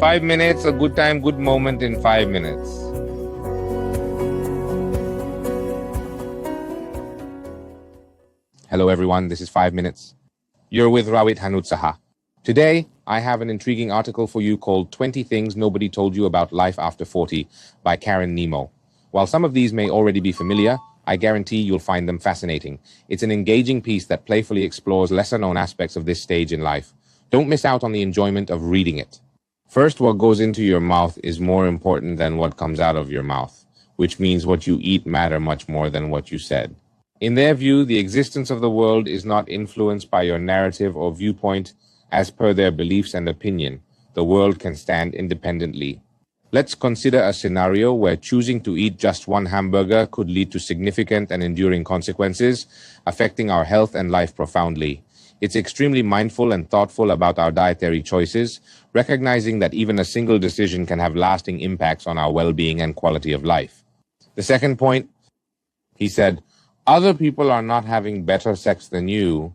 5 minutes, a good time, good moment in 5 minutes. Hello everyone, this is 5 Minutes. You're with Rawit Hanud Saha. Today, I have an intriguing article for you called 20 Things Nobody Told You About Life After 40 by Karen Nemo. While some of these may already be familiar, I guarantee you'll find them fascinating. It's an engaging piece that playfully explores lesser-known aspects of this stage in life. Don't miss out on the enjoyment of reading it. First, what goes into your mouth is more important than what comes out of your mouth, which means what you eat matter much more than what you said. In their view, the existence of the world is not influenced by your narrative or viewpoint. As per their beliefs and opinion, the world can stand independently. Let's consider a scenario where choosing to eat just one hamburger could lead to significant and enduring consequences, affecting our health and life profoundly. It's extremely mindful and thoughtful about our dietary choices, recognizing that even a single decision can have lasting impacts on our well-being and quality of life. The second point, he said, other people are not having better sex than you.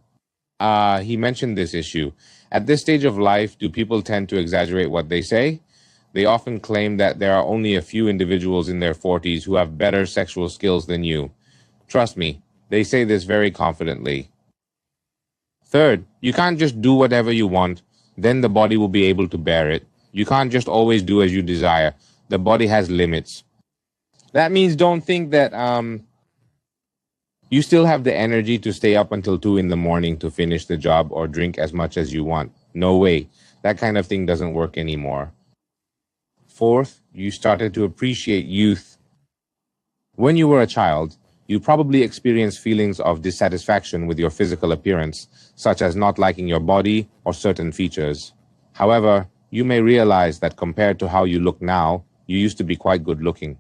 He mentioned this issue. At this stage of life, do people tend to exaggerate what they say? They often claim that there are only a few individuals in their 40s who have better sexual skills than you. Trust me, they say this very confidently. Third, you can't just do whatever you want, then the body will be able to bear it. You can't just always do as you desire. The body has limits. That means don't think that you still have the energy to stay up until 2 in the morning to finish the job or drink as much as you want. No way. That kind of thing doesn't work anymore. Fourth, you started to appreciate youth. When you were a child, you probably experienced feelings of dissatisfaction with your physical appearance, such as not liking your body or certain features. However, you may realize that compared to how you look now, you used to be quite good looking.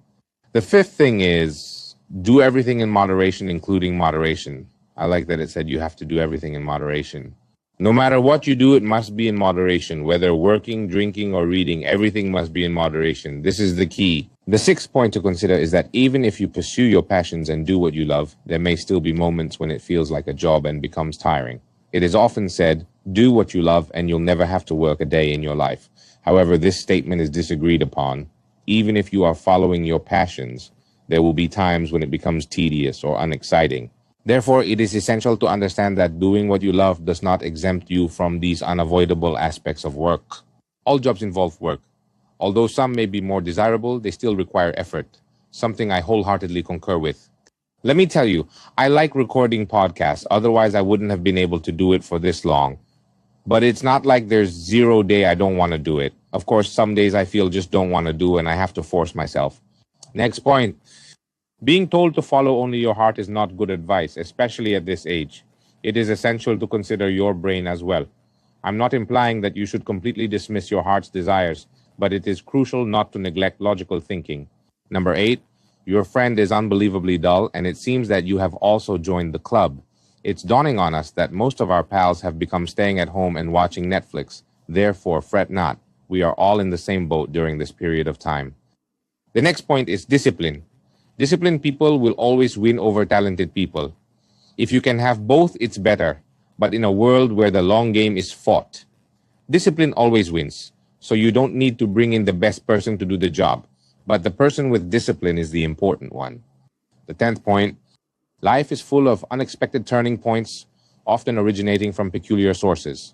The fifth thing is, do everything in moderation, including moderation. I like that it said you have to do everything in moderation. No matter what you do, it must be in moderation. Whether working, drinking, or reading, everything must be in moderation. This is the key. The sixth point to consider is that even if you pursue your passions and do what you love, there may still be moments when it feels like a job and becomes tiring. It is often said, do what you love and you'll never have to work a day in your life. However, this statement is disagreed upon. Even if you are following your passions, there will be times when it becomes tedious or unexciting. Therefore, it is essential to understand that doing what you love does not exempt you from these unavoidable aspects of work. All jobs involve work. Although some may be more desirable, they still require effort, something I wholeheartedly concur with. Let me tell you, I like recording podcasts, otherwise I wouldn't have been able to do it for this long. But it's not like there's 0 day I don't want to do it. Of course, some days I feel just don't want to do and I have to force myself. Next point. Being told to follow only your heart is not good advice, especially at this age. It is essential to consider your brain as well. I'm not implying that you should completely dismiss your heart's desires, but it is crucial not to neglect logical thinking. Number 8, your friend is unbelievably dull, and it seems that you have also joined the club. It's dawning on us that most of our pals have become staying at home and watching Netflix. Therefore, fret not. We are all in the same boat during this period of time. The next point is discipline. Disciplined people will always win over talented people. If you can have both, it's better. But in a world where the long game is fought, discipline always wins. So you don't need to bring in the best person to do the job. But the person with discipline is the important one. The 10th point, life is full of unexpected turning points, often originating from peculiar sources.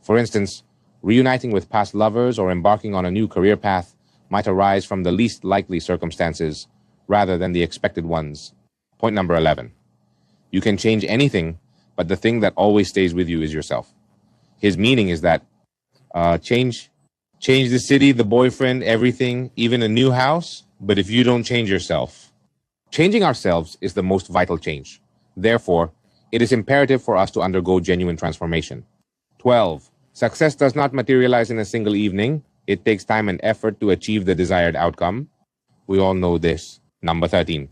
For instance, reuniting with past lovers or embarking on a new career path might arise from the least likely circumstances rather than the expected ones. Point number 11. You can change anything, but the thing that always stays with you is yourself. His meaning is that change the city, the boyfriend, everything, even a new house, but if you don't change yourself. Changing ourselves is the most vital change. Therefore, it is imperative for us to undergo genuine transformation. 12. Success does not materialize in a single evening. It takes time and effort to achieve the desired outcome. We all know this. Number 13.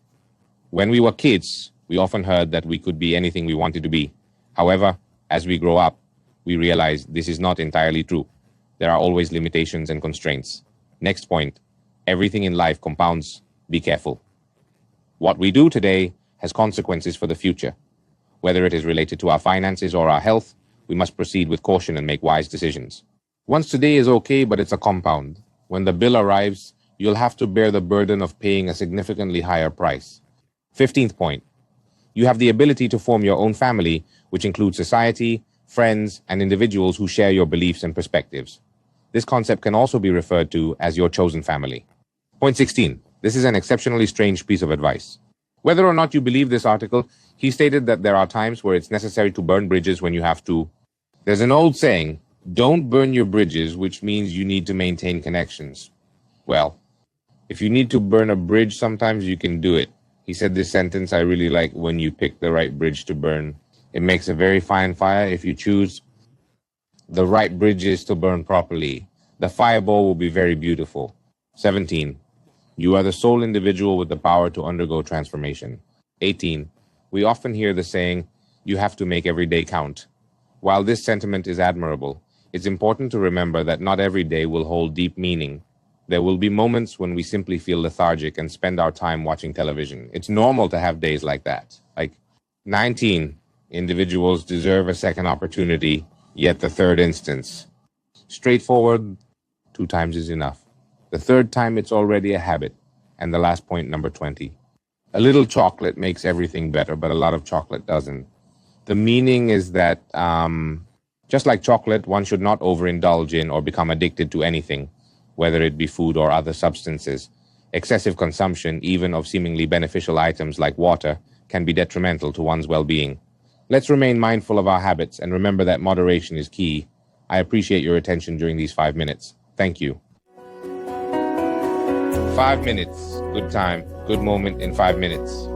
When we were kids, we often heard that we could be anything we wanted to be. However, as we grow up, we realize this is not entirely true. There are always limitations and constraints. Next point. Everything in life compounds. Be careful. What we do today has consequences for the future. Whether it is related to our finances or our health, we must proceed with caution and make wise decisions. Once today is okay, but it's a compound. When the bill arrives, you'll have to bear the burden of paying a significantly higher price. 15th point. You have the ability to form your own family, which includes society, friends, and individuals who share your beliefs and perspectives. This concept can also be referred to as your chosen family. Point 16. This is an exceptionally strange piece of advice. Whether or not you believe this article, he stated that there are times where it's necessary to burn bridges when you have to. There's an old saying, don't burn your bridges, which means you need to maintain connections. Well, if you need to burn a bridge, sometimes you can do it. He said this sentence I really like: when you pick the right bridge to burn. It makes a very fine fire if you choose the right bridges to burn properly. The fireball will be very beautiful. 17. You are the sole individual with the power to undergo transformation. 18. We often hear the saying, you have to make every day count. While this sentiment is admirable, it's important to remember that not every day will hold deep meaning. There will be moments when we simply feel lethargic and spend our time watching television. It's normal to have days like that. 19. Individuals deserve a second opportunity, yet the third instance. Straightforward, 2 times is enough. The third time, it's already a habit. And the last point, number 20. A little chocolate makes everything better, but a lot of chocolate doesn't. The meaning is that just like chocolate, one should not overindulge in or become addicted to anything, whether it be food or other substances. Excessive consumption, even of seemingly beneficial items like water, can be detrimental to one's well-being. Let's remain mindful of our habits and remember that moderation is key. I appreciate your attention during these 5 minutes. Thank you. 5 minutes. Good time. Good moment in 5 minutes.